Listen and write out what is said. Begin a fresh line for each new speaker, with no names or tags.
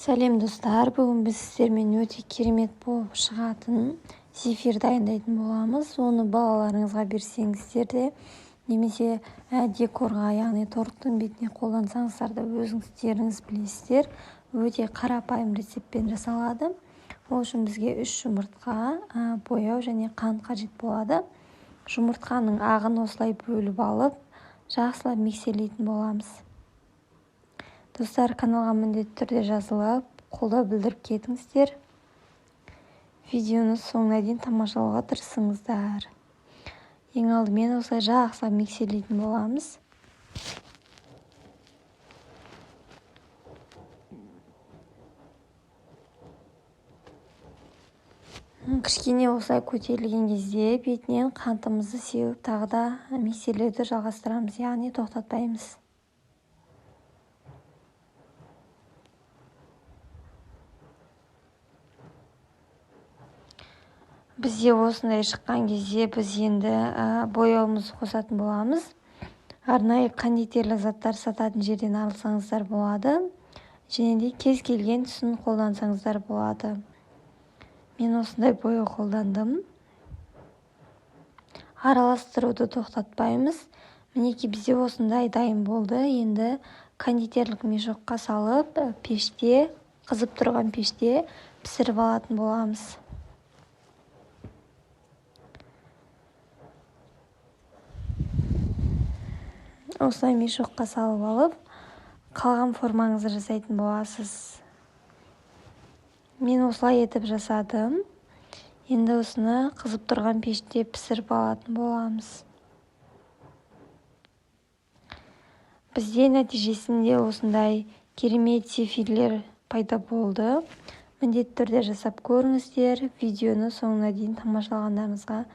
Сәлем достар, бүгін біз сіздермен өте керемет болып шығатын зефир дайындайтын боламыз. Оны балаларыңызға берсеңіздер де, немесе декорға, яғни торттың бетіне қолдансаңыздар да өзіңіздеріңіз білесіздер. Өте қарапайым рецептпен жасалады. Ол үшін бізге 3 жұмыртқа, бояу және қант қажет болады. Жұмыртқаның ағын осылай бөліп алып, жақсылап миксерлейтін боламыз. Достар, каналға міндетті түрде жазылып, қолдау білдіріп кетіңіздер. Видеоны соңына дейін тамашалауға тырысыңыздар. Ең алдымен осылай жақсылап миксерлейтін боламыз. Кішкене осылай көтерілген кезде бетінен қантымызды сеуіп, тағы да миксерлеуді жалғастырамыз, яғни тоқтатпаймыз. Бізде осындай шыққан кезде біз енді бояуымызды қосатын боламыз. Арнайы кондитерлік заттар сататын жерден алсаңыздар болады. Және де кез келген түсін қолдансаңыздар болады. Мен осындай бояу қолдандым. Араластыруды тоқтатпаймыз. Мінекей бізде осындай дайын болды. Енді кондитерлік мешокқа салып, пеште, қызып тұрған пеште пісіріп алатын боламыз. Осылай мешокқа салып алып, қалған формаңызды жасайтын боласыз. Мен осылай етіп жасадым. Енді осыны қызып тұрған пеште пісіріп алатын боламыз. Бізде нәтижесінде осындай керемет зефирлер пайда болды. Міндетті түрде жасап көріңіздер. Видеоны соңына дейін тамашалағандарыңызға